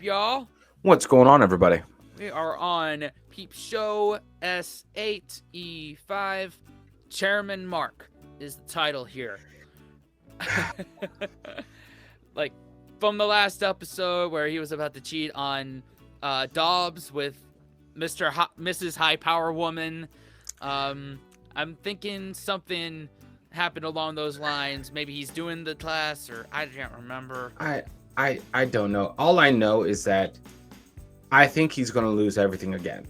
y'all. What's going on, everybody? We are on Peep Show S8E5. Chairman Mark is the title here. Like, from the last episode where he was about to cheat on Dobbs with Mrs. High Power Woman. I'm thinking something happened along those lines. Maybe he's doing the class, or I can't remember. I don't know. All I know is that I think he's going to lose everything again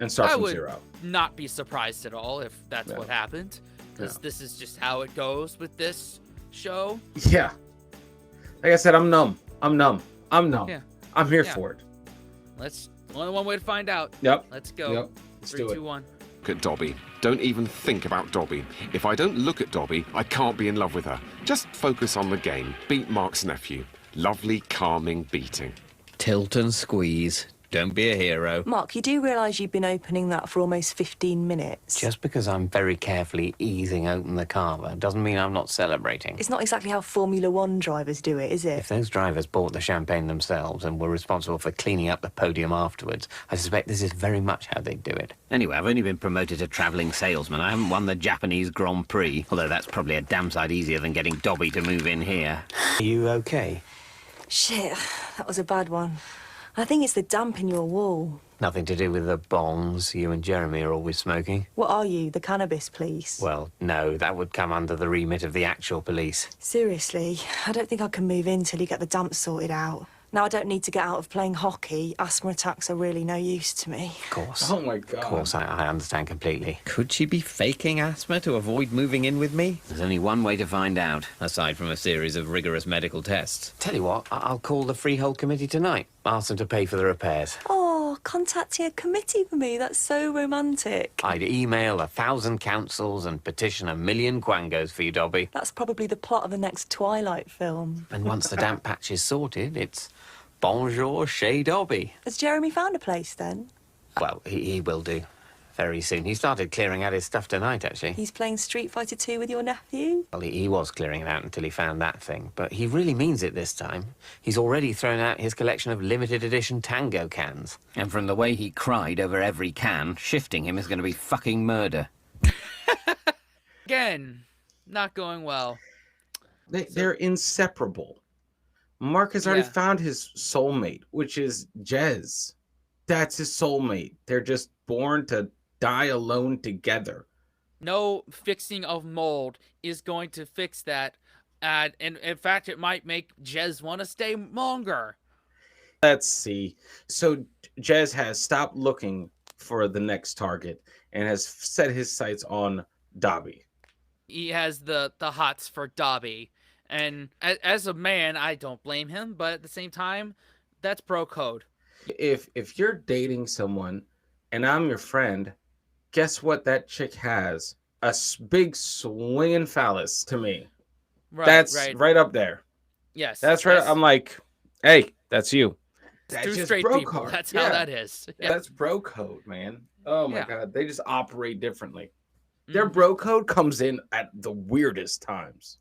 and start from zero. Not be surprised at all if that's what happened, because this is just how it goes with this show. Yeah. Like I said, I'm numb. Yeah. I'm here for it. Only one way to find out. Yep. Let's go. Yep. Let's 3, do it. 2, 1. Look at Dobby. Don't even think about Dobby. If I don't look at Dobby, I can't be in love with her. Just focus on the game. Beat Mark's nephew. Lovely, calming beating. Tilt and squeeze. Don't be a hero. Mark, you do realise you've been opening that for almost 15 minutes? Just because I'm very carefully easing open the carver doesn't mean I'm not celebrating. It's not exactly how Formula One drivers do it, is it? If those drivers bought the champagne themselves and were responsible for cleaning up the podium afterwards, I suspect this is very much how they'd do it. Anyway, I've only been promoted to travelling salesman. I haven't won the Japanese Grand Prix, although that's probably a damn sight easier than getting Dobby to move in here. Are you okay? Shit, that was a bad one. I think it's the damp in your wall. Nothing to do with the bongs you and Jeremy are always smoking? What are you, the cannabis police? Well, no, that would come under the remit of the actual police. Seriously, I don't think I can move in till you get the damp sorted out. Now I don't need to get out of playing hockey. Asthma attacks are really no use to me. Of course. Oh my God. Of course, I understand completely. Could she be faking asthma to avoid moving in with me? There's only one way to find out, aside from a series of rigorous medical tests. Tell you what, I'll call the freehold committee tonight. Ask them to pay for the repairs. Oh, contacting a committee for me. That's so romantic. I'd email 1,000 councils and petition 1,000,000 quangos for you, Dobby. That's probably the plot of the next Twilight film. And once the damp patch is sorted, it's bonjour chez Dobby. Has Jeremy found a place then? Well, he will do. Very soon. He started clearing out his stuff tonight, actually. He's playing Street Fighter 2 with your nephew? Well, he was clearing it out until he found that thing. But he really means it this time. He's already thrown out his collection of limited edition Tango cans. And from the way he cried over every can, shifting him is going to be fucking murder. Again, not going well. They're inseparable. Mark has already found his soulmate, which is Jez. That's his soulmate. They're just born to die alone together. No fixing of mold is going to fix that. And in fact, it might make Jez want to stay longer. Let's see. So Jez has stopped looking for the next target and has set his sights on Dobby. He has the hots for Dobby. And as a man, I don't blame him. But at the same time, that's bro code. If you're dating someone and I'm your friend, guess what that chick has? A big swinging phallus to me. Right, that's right up there. Yes. That's right. I'm like, hey, that's you. That's That's two just straight bro people. code. That's how that is. Yeah. That's bro code, man. Oh my Yeah. God. They just operate differently. Their bro code comes in at the weirdest times.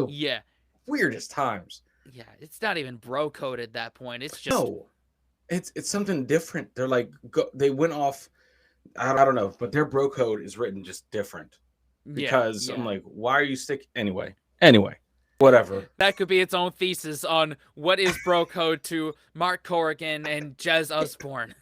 Yeah. Weirdest times. Yeah. It's not even bro code at that point. It's just. No. It's something different. They're like, they went off. I don't know, but their bro code is written just different. Because I'm like, why are you Anyway, whatever. That could be its own thesis on what is bro code to Mark Corrigan and Jez Osborne.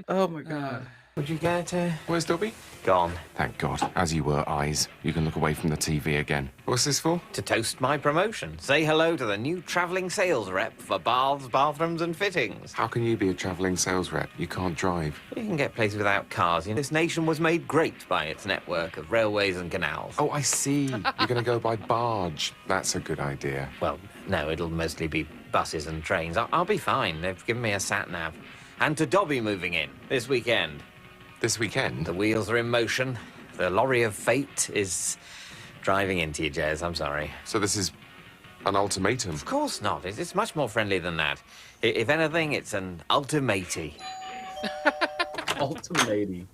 Oh my God. Would you get Where's Dobby? gone? Thank God. As you were, Eyes. You can look away from the TV again. What's this for? To toast my promotion. Say hello to the new travelling sales rep for baths, bathrooms and fittings. How can you be a travelling sales rep? You can't drive. You can get places without cars. You know, this nation was made great by its network of railways and canals. Oh, I see. You're going to go by barge. That's a good idea. Well, no, it'll mostly be buses and trains. I'll be fine. They've given me a sat-nav. And to Dobby moving in this weekend. This weekend? The wheels are in motion. The lorry of fate is driving into you, Jez. I'm sorry. So this is an ultimatum? Of course not. It's much more friendly than that. If anything, it's an ultimatum. Ultimatum.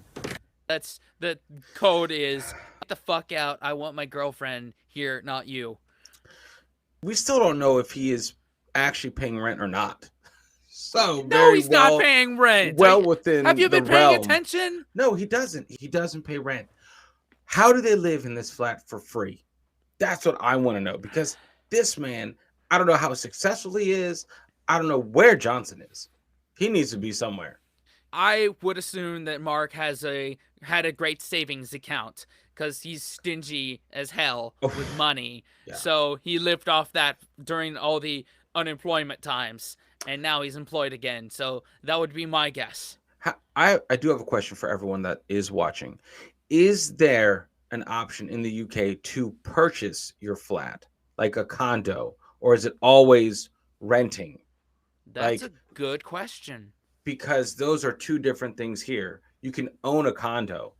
That's the code is, get the fuck out. I want my girlfriend here, not you. We still don't know if he is actually paying rent or not. so No, very he's well, not paying rent. well within Have you been the paying realm. attention? No, he doesn't. He doesn't pay rent. How do they live in this flat for free? That's what I want to know, because this man, I don't know how successful he is. I don't know where Johnson is. He needs to be somewhere. I would assume that Mark had a great savings account because he's stingy as hell with money. Yeah. So he lived off that during all the unemployment times, and now he's employed again. So that would be my guess. I do have a question for everyone that is watching. Is there an option in the UK to purchase your flat, like a condo, or is it always renting? That's a good question. Because those are two different things here. You can own a condo,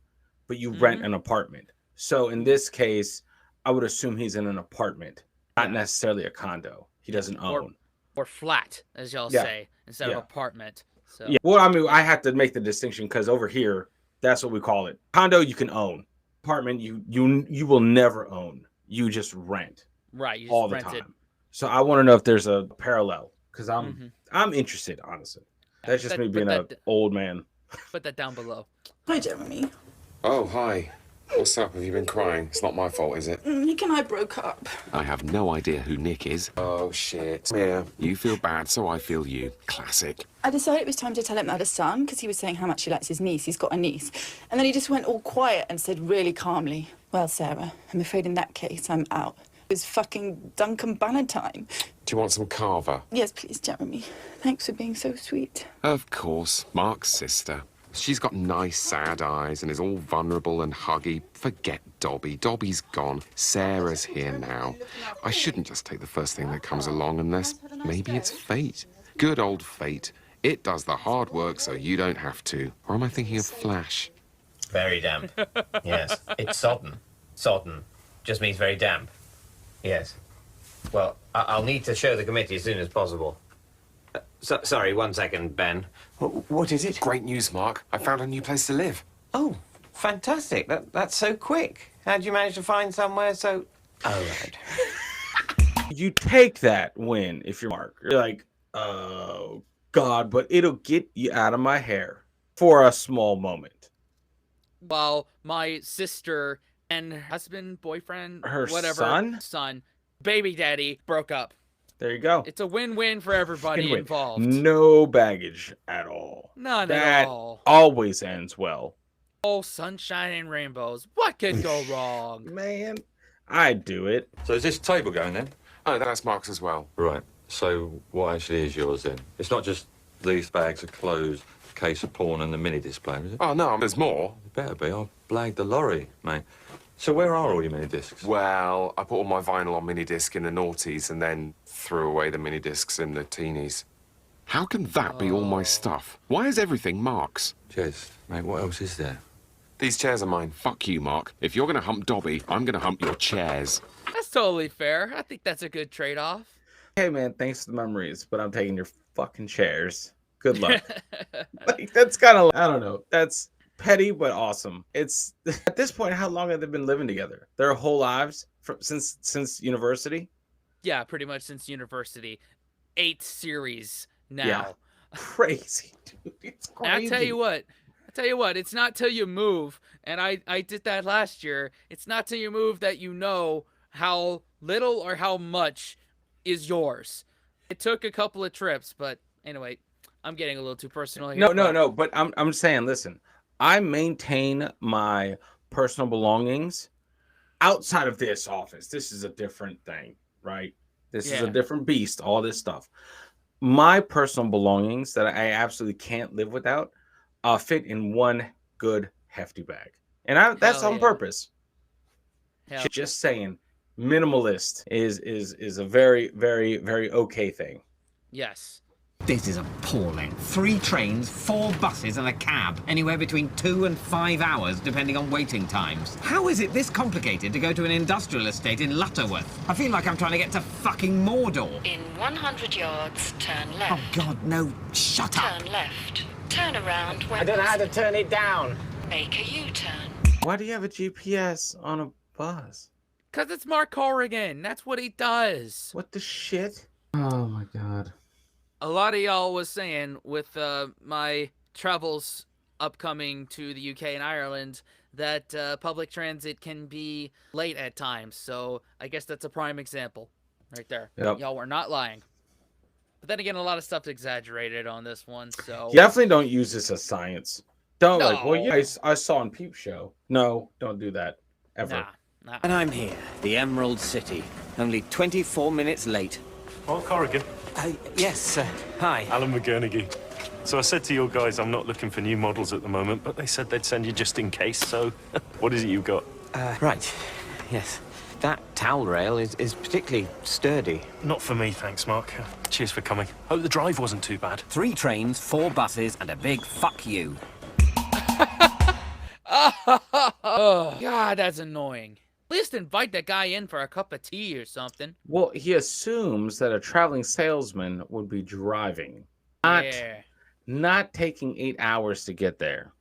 but you rent an apartment. So in this case, I would assume he's in an apartment, not necessarily a condo. He doesn't own. Or flat, as y'all say, instead of apartment. So. Yeah. Well, I mean, I have to make the distinction because over here, that's what we call it. Condo, you can own. Apartment, you will never own. You just rent. Right. You just all the rent time. it. So I want to know if there's a parallel, because I'm interested, honestly. That's just me being an old man. Put that down below. Hi, Jeremy. Oh, hi. What's up? Have you been crying? It's not my fault, is it? Nick and I broke up. I have no idea who Nick is. Oh, shit. Yeah. You feel bad, so I feel you. Classic. I decided it was time to tell him I had a son, because he was saying how much he likes his niece. He's got a niece. And then he just went all quiet and said really calmly, well, Sarah, I'm afraid in that case I'm out. It was fucking Duncan Banner time. Do you want some Carver? Yes, please, Jeremy. Thanks for being so sweet. Of course. Mark's sister. She's got nice, sad eyes and is all vulnerable and huggy. Forget Dobby. Dobby's gone. Sarah's here now. I shouldn't just take the first thing that comes along unless maybe it's fate. Good old fate. It does the hard work so you don't have to. Or am I thinking of Flash? Very damp. Yes. It's sodden. Sodden just means very damp. Yes. Well, I'll need to show the committee as soon as possible. Sorry, 1 second, Ben. What is it? Great news, Mark. I found a new place to live. Oh, fantastic. That's so quick. How'd you manage to find somewhere so... Oh, right. You take that win if you're Mark. You're like, oh, God, but it'll get you out of my hair for a small moment. While my sister and husband, boyfriend, her whatever, son, baby daddy broke up. There you go. It's a win-win for everybody involved. No baggage at all. None that at all. Always ends well. Oh, sunshine and rainbows. What could go wrong? Man, I'd do it. So is this table going then? Oh, that's Mark's as well. Right. So what actually is yours then? It's not just these bags of clothes, a case of porn and the mini display, is it? Oh, no, there's more. It better be. I've blagged the lorry, mate. So where are all your mini discs? Well, I put all my vinyl on mini-disc in the noughties and then threw away the mini-discs in the teenies. How can that be all my stuff? Why is everything Mark's? Jez, mate, what else is there? These chairs are mine. Fuck you, Mark. If you're going to hump Dobby, I'm going to hump your chairs. That's totally fair. I think that's a good trade-off. Hey, man, thanks for the memories, but I'm taking your fucking chairs. Good luck. Like, that's kind of, I don't know. That's petty, but awesome. It's, at this point, how long have they been living together? Their whole lives? Since university? Yeah, pretty much since university. 8 series now. Yeah. Crazy, dude. It's crazy. And I tell you what, it's not till you move, and I did that last year. It's not till you move that you know how little or how much is yours. It took a couple of trips, but anyway, I'm getting a little too personal here. No, but I'm saying, listen, I maintain my personal belongings outside of this office. This is a different thing, right? This is a different beast, all this stuff. My personal belongings that I absolutely can't live without fit in one good hefty bag. And that's on purpose. Just saying, minimalist is a very, very, very okay thing. Yes. This is appalling. 3 trains, 4 buses and a cab. Anywhere between 2 and 5 hours, depending on waiting times. How is it this complicated to go to an industrial estate in Lutterworth? I feel like I'm trying to get to fucking Mordor. In 100 yards, turn left. Oh, God, no. Shut up. Turn left. Turn around. I don't know how to turn it down. Make a U-turn. Why do you have a GPS on a bus? Because it's Mark Corrigan. That's what he does. What the shit? Oh, my God. a lot of y'all was saying with my travels upcoming to the UK and Ireland that public transit can be late at times. So I guess that's a prime example right there. Yep. Y'all were not lying. But then again, a lot of stuff's exaggerated on this one. So Definitely don't use this as science. Don't No. like, well, yeah, I saw on Peep Show. No, don't do that. Ever. Nah. And I'm here, the Emerald City. Only 24 minutes late. Oh, Corrigan. Yes, hi. Alan McGurnaghy. So I said to your guys I'm not looking for new models at the moment, but they said they'd send you just in case, so what is it you got? Right, yes. That towel rail is particularly sturdy. Not for me, thanks, Mark. Cheers for coming. Hope the drive wasn't too bad. 3 trains, 4 buses, and a big fuck you. Oh, God, that's annoying. At least invite that guy in for a cup of tea or something. Well, he assumes that a traveling salesman would be driving, not taking 8 hours to get there.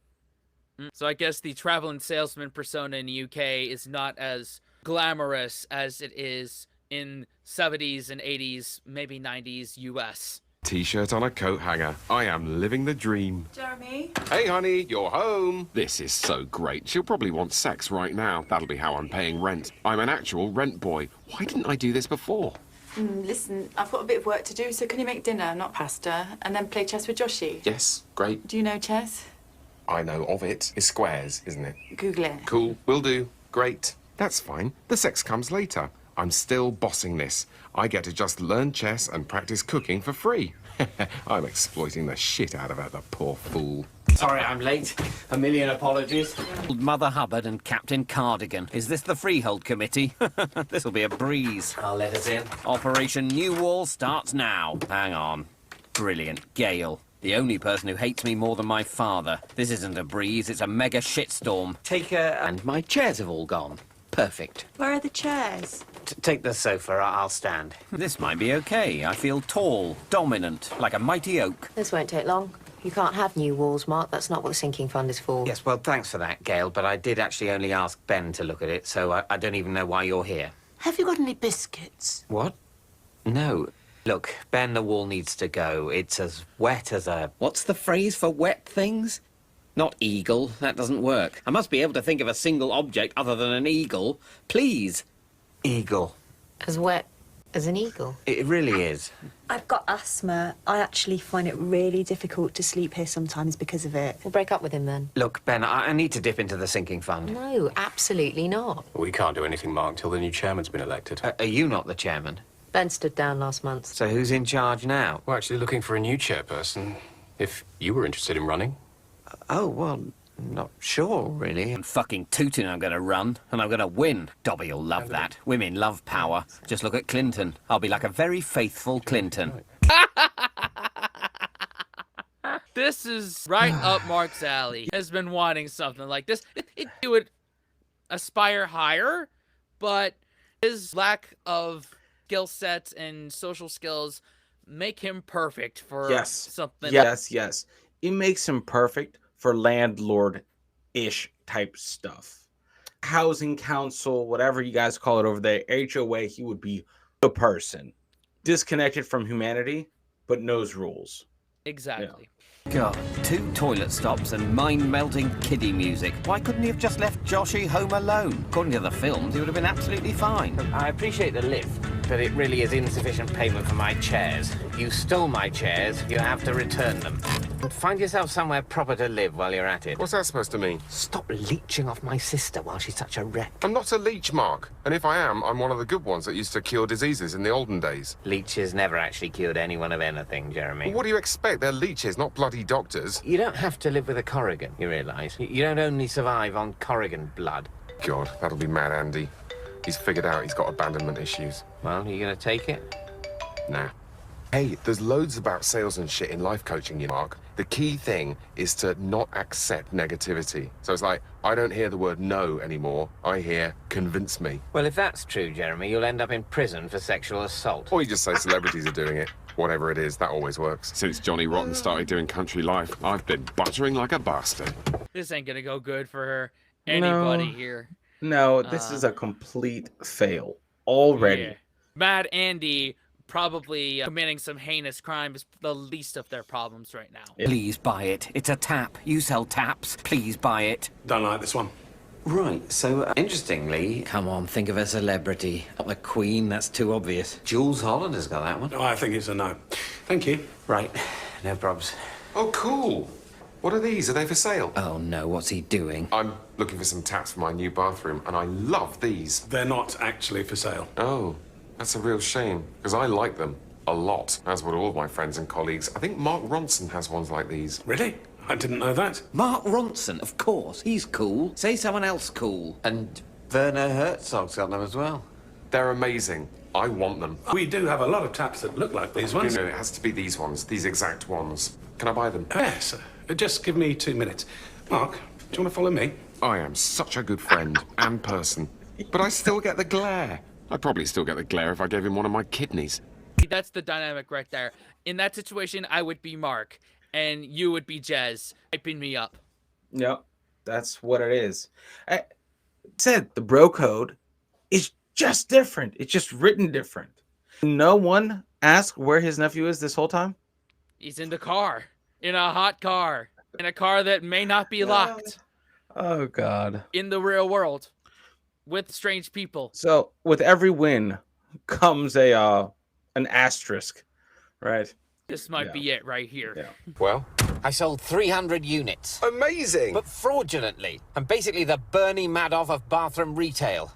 So I guess the traveling salesman persona in the UK is not as glamorous as it is in 70s and 80s, maybe 90s US. T-shirt on a coat hanger. I am living the dream. Jeremy? Hey, honey, you're home. This is so great. She'll probably want sex right now. That'll be how I'm paying rent. I'm an actual rent boy. Why didn't I do this before? Listen, I've got a bit of work to do, so can you make dinner, not pasta, and then play chess with Joshi? Yes, great. Do you know chess? I know of it. It's squares, isn't it? Google it. Cool, will do. Great. That's fine. The sex comes later. I'm still bossing this. I get to just learn chess and practice cooking for free. I'm exploiting the shit out of her, the poor fool. Sorry I'm late. A million apologies. Mother Hubbard and Captain Cardigan. Is this the Freehold Committee? This'll be a breeze. I'll let us in. Operation New Wall starts now. Hang on. Brilliant. Gale. The only person who hates me more than my father. This isn't a breeze, it's a mega shitstorm. Take a... And my chairs have all gone. Perfect. Where are the chairs? Take the sofa, I'll stand. This might be okay. I feel tall, dominant, like a mighty oak. This won't take long. You can't have new walls, Mark. That's not what the sinking fund is for. Yes, well, thanks for that, Gail, but I did actually only ask Ben to look at it, so I don't even know why you're here. Have you got any biscuits? What? No. Look, Ben, the wall needs to go. It's as wet as a... What's the phrase for wet things? Not eagle. That doesn't work. I must be able to think of a single object other than an eagle. Please. Eagle. As wet as an eagle? It really is. I've got asthma. I actually find it really difficult to sleep here sometimes because of it. We'll break up with him then. Look, Ben, I need to dip into the sinking fund. No, absolutely not. We can't do anything, Mark, till the new chairman's been elected. Are you not the chairman? Ben stood down last month. So who's in charge now? We're actually looking for a new chairperson. If you were interested in running. Oh, well, not sure, really. I'm fucking tooting I'm gonna run, and I'm gonna win. Dobby will love that. Women love power. Just look at Clinton. I'll be like a very faithful Clinton. This is right up Mark's alley. Has been wanting something like this. He would aspire higher, but his lack of skill sets and social skills make him perfect for something. Yes. It makes him perfect for landlord-ish type stuff. Housing council, whatever you guys call it over there, HOA, he would be the person. Disconnected from humanity, but knows rules. Exactly. God, 2 toilet stops and mind-melting kiddie music. Why couldn't he have just left Joshy home alone? According to the films, he would have been absolutely fine. I appreciate the lift, but it really is insufficient payment for my chairs. You stole my chairs, you have to return them. And find yourself somewhere proper to live while you're at it. What's that supposed to mean? Stop leeching off my sister while she's such a wreck. I'm not a leech, Mark. And if I am, I'm one of the good ones that used to cure diseases in the olden days. Leeches never actually cured anyone of anything, Jeremy. Well, what do you expect? They're leeches, not bloody doctors. You don't have to live with a Corrigan, you realise. You don't only survive on Corrigan blood. God, that'll be mad Andy. He's figured out he's got abandonment issues. Well, are you going to take it? Nah. Hey, there's loads about sales and shit in life coaching, you know, Mark. The key thing is to not accept negativity. So it's like, I don't hear the word no anymore. I hear convince me. Well, if that's true, Jeremy, you'll end up in prison for sexual assault. Or you just say celebrities are doing it. Whatever it is, that always works. Since Johnny Rotten started doing country life, I've been buttering like a bastard. This ain't gonna go good for anybody here. No, this is a complete fail already. Yeah. Mad Andy probably committing some heinous crime is the least of their problems right now. Yeah. Please buy it. It's a tap. You sell taps. Please buy it. Don't like this one. Right, so interestingly, come on, think of a celebrity. Not the Queen, that's too obvious. Jules Holland has got that one. Oh, I think it's a no. Thank you. Right, no probs. Oh, cool. What are these? Are they for sale? Oh no, what's he doing? I'm looking for some taps for my new bathroom, and I love these. They're not actually for sale. Oh, that's a real shame, because I like them a lot, as would all my friends and colleagues. I think Mark Ronson has ones like these. Really? I didn't know that. Mark Ronson, of course. He's cool. Say someone else cool. And Werner Herzog's got them as well. They're amazing. I want them. We do have a lot of taps that look like these ones. No, it has to be these ones, these exact ones. Can I buy them? Yes. Just give me 2 minutes. Mark, do you want to follow me? I am such a good friend and person, but I still get the glare. I'd probably still get the glare if I gave him one of my kidneys. That's the dynamic right there. In that situation, I would be Mark, and you would be Jez, hyping me up. Yep, that's what it is. I said the bro code is just different. It's just written different. No one asked where his nephew is this whole time. He's in the car, in a hot car, in a car that may not be locked. Oh God. In the real world, with strange people. So with every win comes a an asterisk, right? This might be it right here. Yeah. Well, I sold 300 units. amazing. But fraudulently. I'm basically the Bernie Madoff of bathroom retail.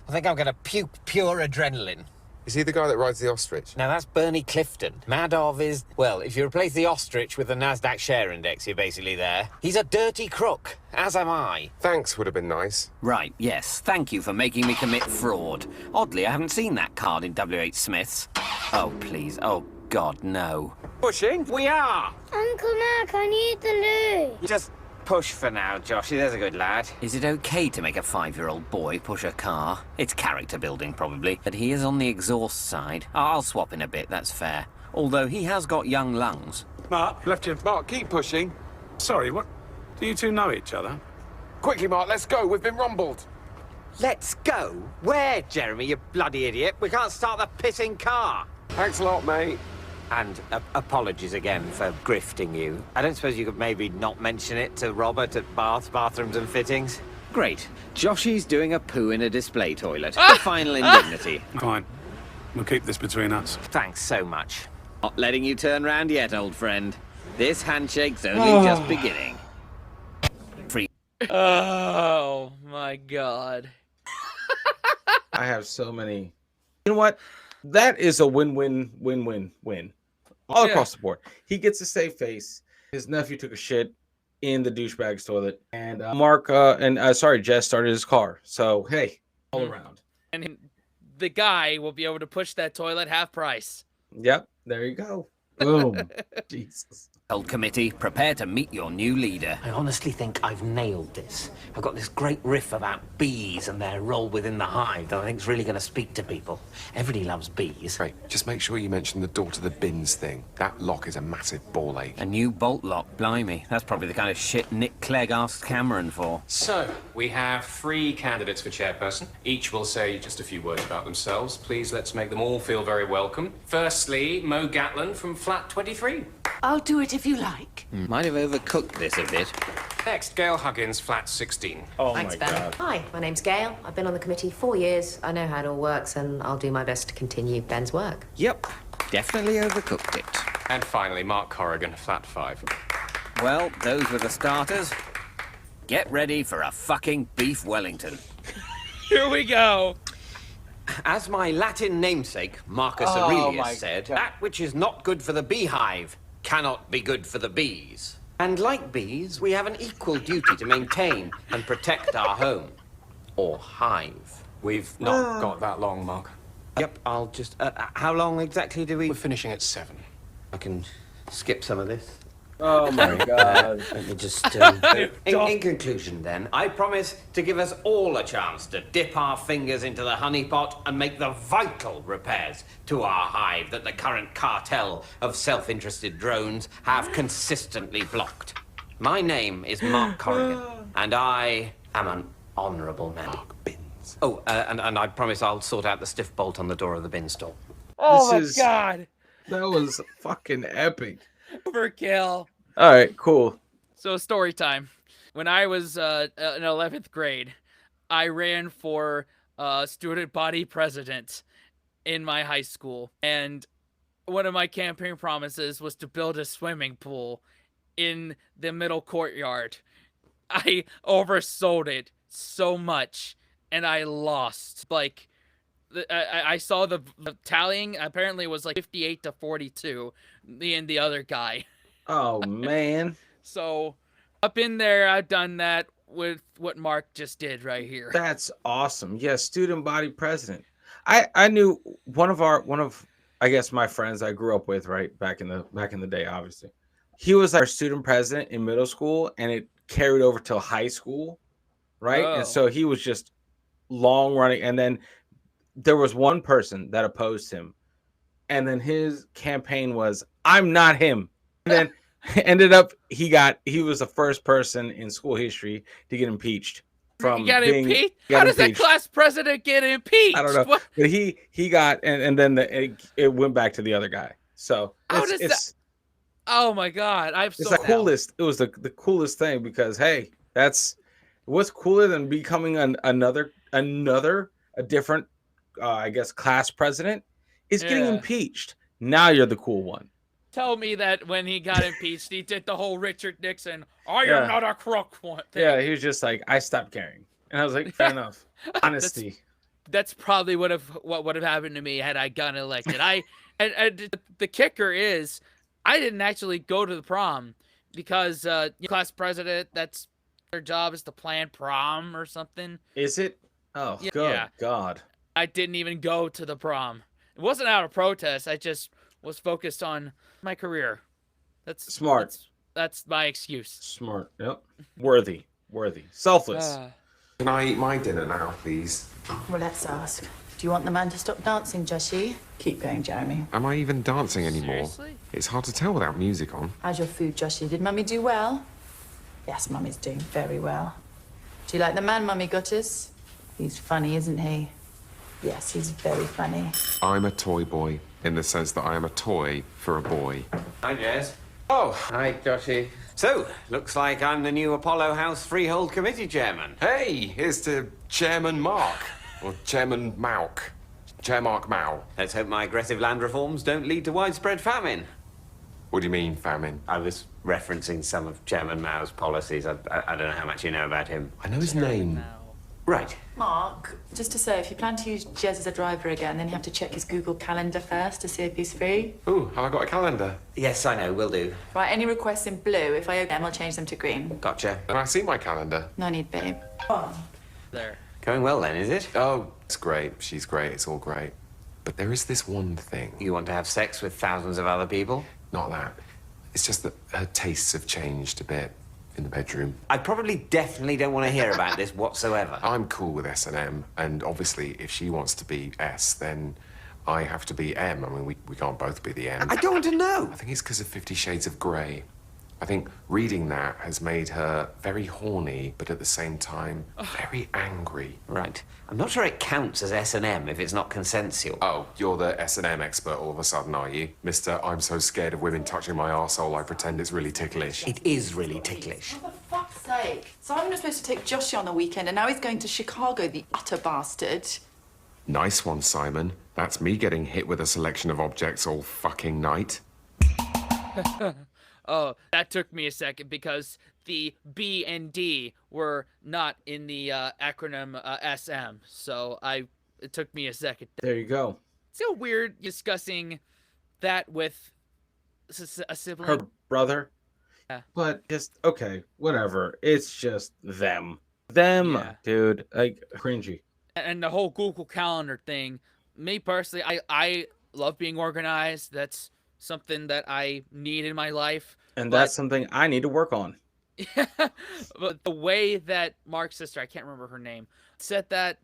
I think I'm going to puke pure adrenaline. Is he the guy that rides the ostrich? Now, that's Bernie Clifton. Madoff is, well, if you replace the ostrich with the NASDAQ share index, you're basically there. He's a dirty crook, as am I. Thanks would have been nice. Right, yes. Thank you for making me commit fraud. Oddly, I haven't seen that card in W.H. Smith's. Oh, please. Oh, God, no. Pushing? We are! Uncle Mark, I need the loo. Just push for now, Joshy. There's a good lad. Is it okay to make a 5-year-old boy push a car? It's character building, probably. But he is on the exhaust side. I'll swap in a bit, that's fair. Although he has got young lungs. Mark, left you. Mark, keep pushing. Sorry, what? Do you two know each other? Quickly, Mark, let's go. We've been rumbled. Let's go? Where, Jeremy, you bloody idiot? We can't start the pissing car. Thanks a lot, mate. And apologies again for grifting you. I don't suppose you could maybe not mention it to Robert at Bathrooms and Fittings? Great. Joshy's doing a poo in a display toilet. The final indemnity. Fine. We'll keep this between us. Thanks so much. Not letting you turn round yet, old friend. This handshake's only just beginning. Free. Oh, my God. I have so many. You know what? That is a win-win-win-win-win. All across the board. He gets a safe face. His nephew took a shit in the douchebag's toilet. And Jess started his car. So, hey, all around. And the guy will be able to push that toilet half price. Yep, there you go. Boom. Jesus. Old committee, prepare to meet your new leader. I honestly think I've nailed this. I've got this great riff about bees and their role within the hive that I think is really going to speak to people. Everybody loves bees. Right, just make sure you mention the door to the bins thing. That lock is a massive ball ache. A new bolt lock, blimey. That's probably the kind of shit Nick Clegg asks Cameron for. So, we have 3 candidates for chairperson. Each will say just a few words about themselves. Please, let's make them all feel very welcome. Firstly, Mo Gatlin from Flat 23. I'll do it if you like. Might have overcooked this a bit. Next, Gail Huggins, Flat 16. Oh, Thanks, my Ben. God. Hi, my name's Gail. I've been on the committee 4 years. I know how it all works, and I'll do my best to continue Ben's work. Yep, definitely overcooked it. And finally, Mark Corrigan, Flat 5. Well, those were the starters. Get ready for a fucking beef Wellington. Here we go. As my Latin namesake, Marcus Aurelius, said, that which is not good for the beehive cannot be good for the bees. And like bees, we have an equal duty to maintain and protect our home. Or hive. We've not got that long, Mark. Yep, I'll just... how long exactly do we... We're finishing at 7. I can skip some of this. Oh, my God. Let me just... in conclusion, then, I promise to give us all a chance to dip our fingers into the honeypot and make the vital repairs to our hive that the current cartel of self-interested drones have consistently blocked. My name is Mark Corrigan, and I am an honourable man. Mark Bins. Oh, and I promise I'll sort out the stiff bolt on the door of the bin store. Oh my god. That was fucking epic. Overkill. All right, cool. So story time. When I was in 11th grade, I ran for student body president in my high school. And one of my campaign promises was to build a swimming pool in the middle courtyard. I oversold it so much, and I lost. Like, I saw the tallying. Apparently, it was like 58 to 42. Me and the other guy. Oh man. So, up in there, I've done that with what Mark just did right here. That's awesome. Yeah, student body president. I knew one of I guess my friends I grew up with, right, back in the day, obviously. He was our student president in middle school, and it carried over to high school, right? Oh. And so he was just long running, and then there was one person that opposed him, and then his campaign was, I'm not him. And then ended up he was the first person in school history to get impeached from impeached? How does that class president get impeached? I don't know. What? But he got and then it went back to the other guy. So it's oh my god, it's the coolest. It was the coolest thing because hey, that's what's cooler than becoming a different I guess class president is getting impeached. Now you're the cool one. Tell me that when he got impeached, he did the whole Richard Nixon, I am not a crook one thing. Yeah, he was just like, I stopped caring. And I was like, fair enough. Honesty. That's probably what would have happened to me had I gotten elected. And the kicker is, I didn't actually go to the prom because class president, that's their job is to plan prom or something. Is it? Oh, good God. I didn't even go to the prom. It wasn't out of protest. I just was focused on my career. That's smart. That's my excuse. Smart. Yep. Worthy. Selfless. Can I eat my dinner now, please? Well, let's ask. Do you want the man to stop dancing, Joshi? Keep going, Jeremy. Am I even dancing anymore? Seriously? It's hard to tell without music on. How's your food, Joshi? Did Mummy do well? Yes, Mummy's doing very well. Do you like the man Mummy got us? He's funny, isn't he? Yes, he's very funny. I'm a toy boy, in the sense that I am a toy for a boy. Hi, Jez. Oh, hi, Joshi. So, looks like I'm the new Apollo House Freehold Committee Chairman. Hey, here's to Chairman Mark. Or Chairman Mauk. Chair Mark Mao. Let's hope my aggressive land reforms don't lead to widespread famine. What do you mean, famine? I was referencing some of Chairman Mao's policies. I don't know how much you know about him. I know his name. Right. Mark, just to say, if you plan to use Jez as a driver again, then you have to check his Google Calendar first to see if he's free. Ooh, have I got a calendar? Yes, I know, will do. Right, any requests in blue, if I open them, I'll change them to green. Gotcha. Can I see my calendar? No need, babe. Oh. There. Going well then, is it? Oh, it's great. She's great. It's all great. But there is this one thing. You want to have sex with thousands of other people? Not that. It's just that her tastes have changed a bit in the bedroom. I definitely don't want to hear about this whatsoever. I'm cool with S&M, and obviously if she wants to be S, then I have to be M. I mean, we can't both be the M. I don't want to know. I think it's because of 50 Shades of Grey. I think reading that has made her very horny, but at the same time, very angry. Right. I'm not sure it counts as S&M if it's not consensual. Oh, you're the S&M expert all of a sudden, are you? Mr. I'm so scared of women touching my arsehole, I pretend it's really ticklish. It is really ticklish. For fuck's sake. Simon was supposed to take Joshi on the weekend, and now he's going to Chicago, the utter bastard. Nice one, Simon. That's me getting hit with a selection of objects all fucking night. Oh, that took me a second because the B and D were not in the acronym SM, so it took me a second. There you go. It's so weird discussing that with a sibling. Her brother. Yeah. But just, okay, whatever. It's just them. Dude. Like, cringy. And the whole Google Calendar thing, me personally, I love being organized. That's something that I need in my life. And that's something I need to work on. But the way that Mark's sister, I can't remember her name, said that,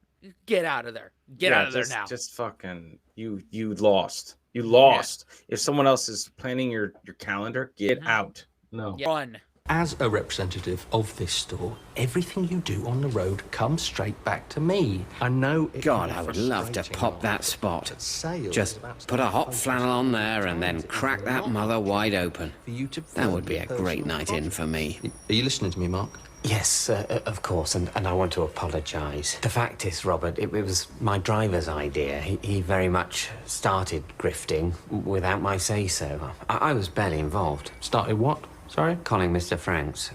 get out of there. Get out of there now. Just fucking, you lost. You lost. Yeah. If someone else is planning your calendar, get out. No. Yeah. Run. As a representative of this store, everything you do on the road comes straight back to me. I know it God, can be I would love to frustrating, pop that spot. but sales Just about put a hot focus flannel on there time and then to crack cover a that lot mother wide open. for you to That would be further a your great personal night in for me. Are you listening to me, Mark? Yes, of course, and I want to apologise. The fact is, Robert, it was my driver's idea. He very much started grifting without my say-so. I was barely involved. Started what? Sorry? Calling Mr. Franks,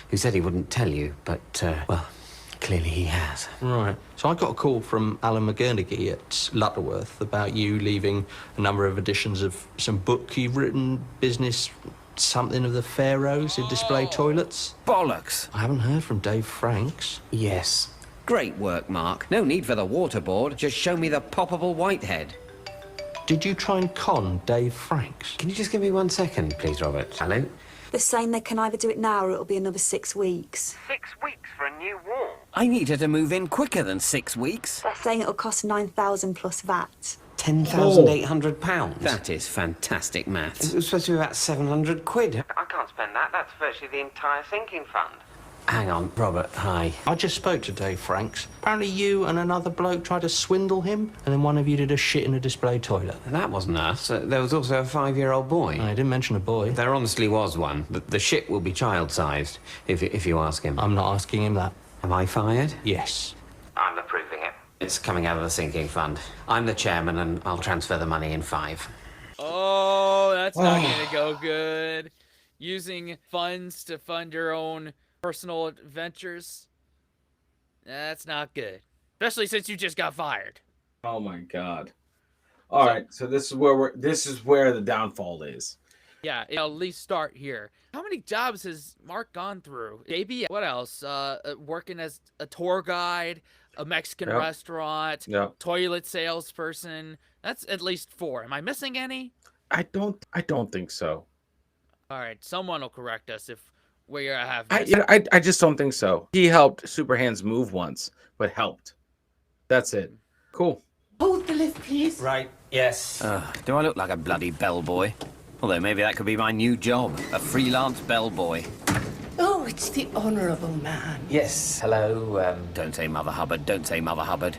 who said he wouldn't tell you, but, well, clearly he has. Right. So I got a call from Alan McGurnigy at Lutterworth about you leaving a number of editions of some book you've written, business... something of the pharaohs in display toilets? Bollocks! I haven't heard from Dave Franks. Yes. Great work, Mark. No need for the waterboard. Just show me the poppable whitehead. Did you try and con Dave Franks? Can you just give me 1 second, please, Robert? Hello? They're saying they can either do it now or it'll be another 6 weeks. 6 weeks for a new wall? I need her to move in quicker than 6 weeks. They're saying it'll cost 9,000 plus VAT. £10,800. That is fantastic maths. It was supposed to be about 700 quid. I can't spend that. That's virtually the entire sinking fund. Hang on, Robert, hi. I just spoke to Dave Franks. Apparently you and another bloke tried to swindle him, and then one of you did a shit in a display toilet. That wasn't us. There was also a 5-year-old boy. I didn't mention a boy. There honestly was one. The shit will be child-sized, if you ask him. I'm not asking him that. Am I fired? Yes. I'm approving it. It's coming out of the sinking fund. I'm the chairman, and I'll transfer the money in 5. Oh, that's not gonna go good. Using funds to fund your own personal adventures. That's not good. Especially since you just got fired. Oh my god. All right, so this is where the downfall is. Yeah, at least start here. How many jobs has Mark gone through? Maybe what else? Working as a tour guide, a Mexican restaurant, toilet salesperson. That's at least 4. Am I missing any? I don't think so. All right, someone will correct us if we have. I just don't think so. He helped Superhands move once, but helped. That's it. Cool. Hold the lift, please. Right, yes. Do I look like a bloody bellboy? Although maybe that could be my new job, a freelance bellboy. Oh, it's the honourable man. Yes, hello. Don't say Mother Hubbard, don't say Mother Hubbard.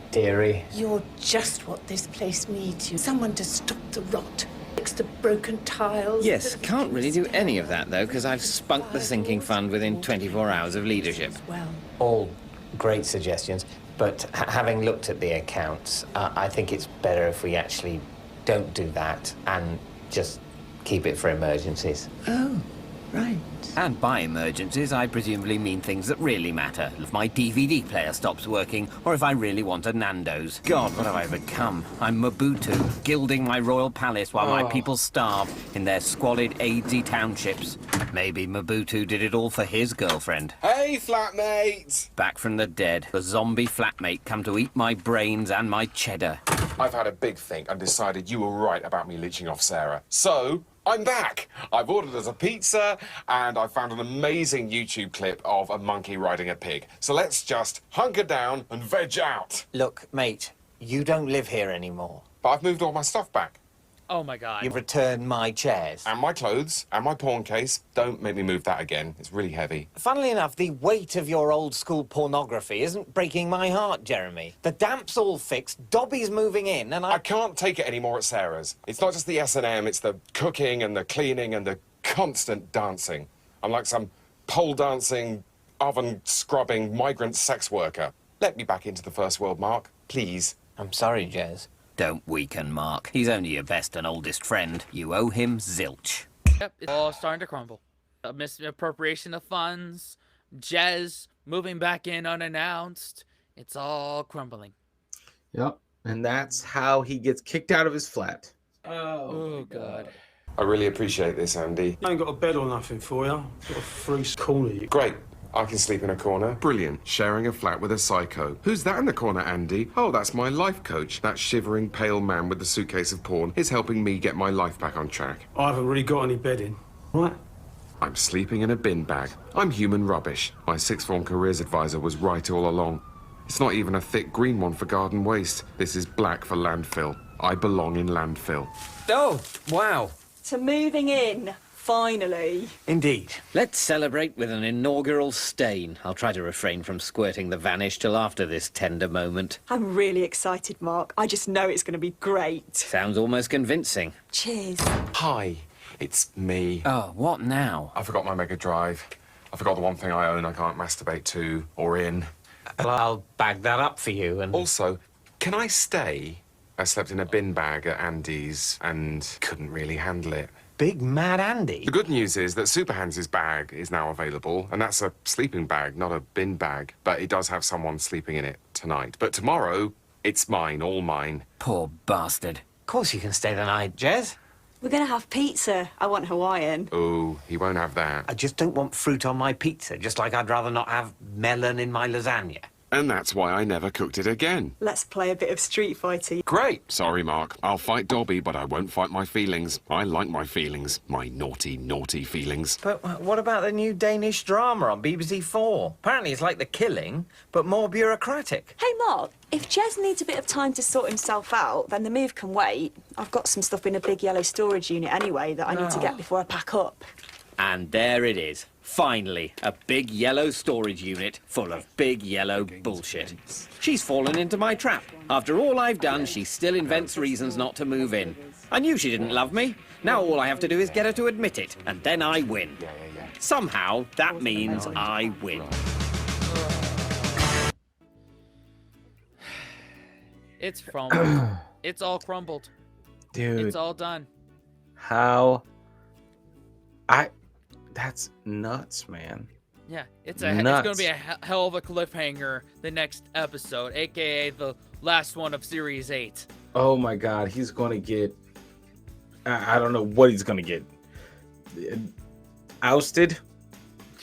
Dearie. You're just what this place needs you. Someone to stop the rot. Fix the broken tiles. Yes, can't really do any of that, though, because I've spunked the sinking fund within 24 hours of leadership. Well, all great suggestions, but having looked at the accounts, I think it's better if we actually don't do that and just keep it for emergencies. oh, right. And by emergencies, I presumably mean things that really matter. If my DVD player stops working, or if I really want a Nando's. God, what have I become? I'm Mobutu, gilding my royal palace while my people starve in their squalid, AIDSy townships. Maybe Mobutu did it all for his girlfriend. Hey, flatmate! Back from the dead, the zombie flatmate come to eat my brains and my cheddar. I've had a big think and decided you were right about me leeching off Sarah. So, I'm back. I've ordered us a pizza and I found an amazing YouTube clip of a monkey riding a pig. So let's just hunker down and veg out. Look, mate, you don't live here anymore. But I've moved all my stuff back. Oh my god. You've returned my chairs. And my clothes and my pawn case. Don't make me move that again. It's really heavy. Funnily enough, the weight of your old school pornography isn't breaking my heart, Jeremy. The damp's all fixed, Dobby's moving in, and I can't take it anymore at Sarah's. It's not just the S&M, it's the cooking and the cleaning and the constant dancing. I'm like some pole dancing, oven scrubbing migrant sex worker. Let me back into the first world, Mark. Please. I'm sorry, Jez. Don't weaken Mark. He's only your best and oldest friend. You owe him zilch. Yep, it's all starting to crumble. A misappropriation of funds, Jez moving back in unannounced. It's all crumbling. Yep, and that's how he gets kicked out of his flat. Oh god. I really appreciate this, Andy. I ain't got a bed or nothing for you. Got a free corner. Great. I can sleep in a corner. Brilliant. Sharing a flat with a psycho. Who's that in the corner, Andy? Oh, that's my life coach. That shivering, pale man with the suitcase of porn is helping me get my life back on track. I haven't really got any bedding. Right? I'm sleeping in a bin bag. I'm human rubbish. My sixth form careers advisor was right all along. It's not even a thick green one for garden waste. This is black for landfill. I belong in landfill. Oh, wow. To moving in. finally. Indeed. Let's celebrate with an inaugural stain. I'll try to refrain from squirting the vanish till after this tender moment. I'm really excited, Mark. I just know it's going to be great. Sounds almost convincing. Cheers. Hi, it's me. Oh, what now? I forgot my Mega Drive. I forgot the one thing I own I can't masturbate to or in. Well, I'll bag that up for you and... Also, can I stay? I slept in a bin bag at Andy's and couldn't really handle it. Big Mad Andy? The good news is that Super Hans' bag is now available, and that's a sleeping bag, not a bin bag. But it does have someone sleeping in it tonight. But tomorrow, it's mine, all mine. Poor bastard. Of course you can stay the night, Jez. We're going to have pizza. I want Hawaiian. Oh, he won't have that. I just don't want fruit on my pizza, just like I'd rather not have melon in my lasagna. And that's why I never cooked it again. Let's play a bit of Street Fighter. Great. Sorry, Mark. I'll fight Dobby, but I won't fight my feelings. I like my feelings. My naughty, naughty feelings. But what about the new Danish drama on BBC 4? Apparently it's like The Killing, but more bureaucratic. Hey, Mark, if Jez needs a bit of time to sort himself out, then the move can wait. I've got some stuff in a big yellow storage unit anyway that I need to get before I pack up. And there it is. Finally, a big yellow storage unit full of big yellow bullshit. She's fallen into my trap. After all I've done, she still invents reasons not to move in. I knew she didn't love me. Now all I have to do is get her to admit it, and then I win. Somehow, that means I win. It's crumbled. It's all crumbled. Dude. It's all done. How? That's nuts, man. Yeah, it's gonna be a hell of a cliffhanger the next episode, aka the last one of Series 8. Oh my God, he's gonna get. I don't know what he's gonna get. Ousted.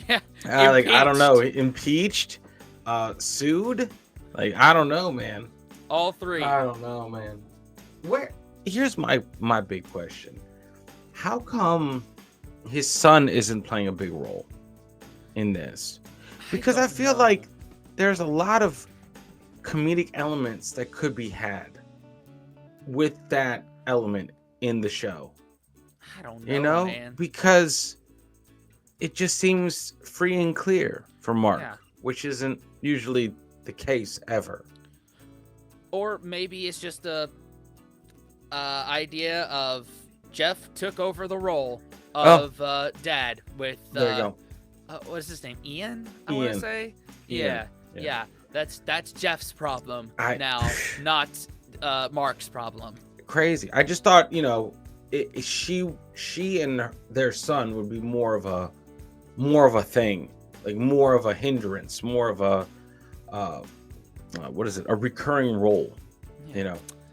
Yeah. I don't know. Impeached. Sued. I don't know, man. All three. I don't know, man. Here's my big question. How come his son isn't playing a big role in this? Because I feel like there's a lot of comedic elements that could be had with that element in the show. I don't know, man. Because it just seems free and clear for Mark, which isn't usually the case ever. Or maybe it's just a idea of Jeff took over the role of Dad with there you go. What is his name? Ian? I want to say. Ian. Yeah. That's Jeff's problem now, not Mark's problem. Crazy. I just thought, she and their son would be more of a thing, like more of a hindrance, more of a a recurring role,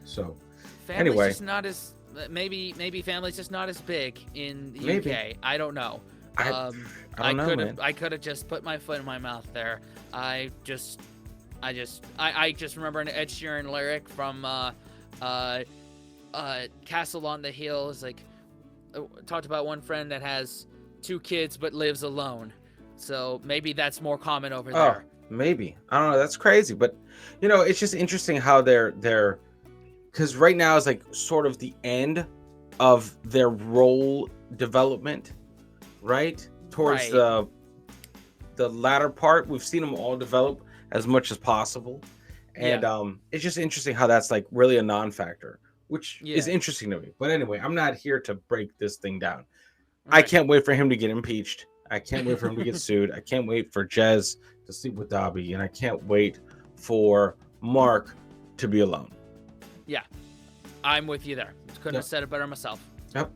So Family's anyway, just not as maybe family's just not as big in the UK. I don't know. I don't know, man. I could have just put my foot in my mouth there. I just remember an Ed Sheeran lyric from Castle on the Hill. Is talked about one friend that has 2 kids but lives alone. So maybe that's more common over there. Maybe. I don't know. That's crazy. But, it's just interesting how they're because right now is sort of the end of their role development, right? Towards the latter part. We've seen them all develop as much as possible. And it's just interesting how that's really a non-factor, which is interesting to me. But anyway, I'm not here to break this thing down. Right. I can't wait for him to get impeached. I can't wait for him to get sued. I can't wait for Jez to sleep with Dobby. And I can't wait for Mark to be alone. Yeah. I'm with you there. Couldn't have said it better myself. Yep.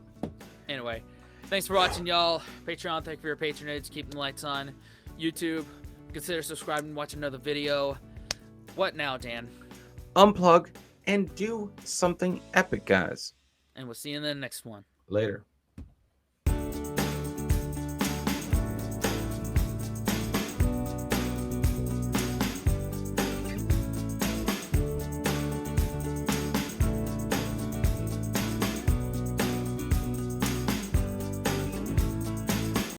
Anyway, thanks for watching, y'all. Patreon, thank you for your patronage. Keeping the lights on. YouTube, consider subscribing and watch another video. What now, Dan? Unplug and do something epic, guys. And we'll see you in the next one. Later.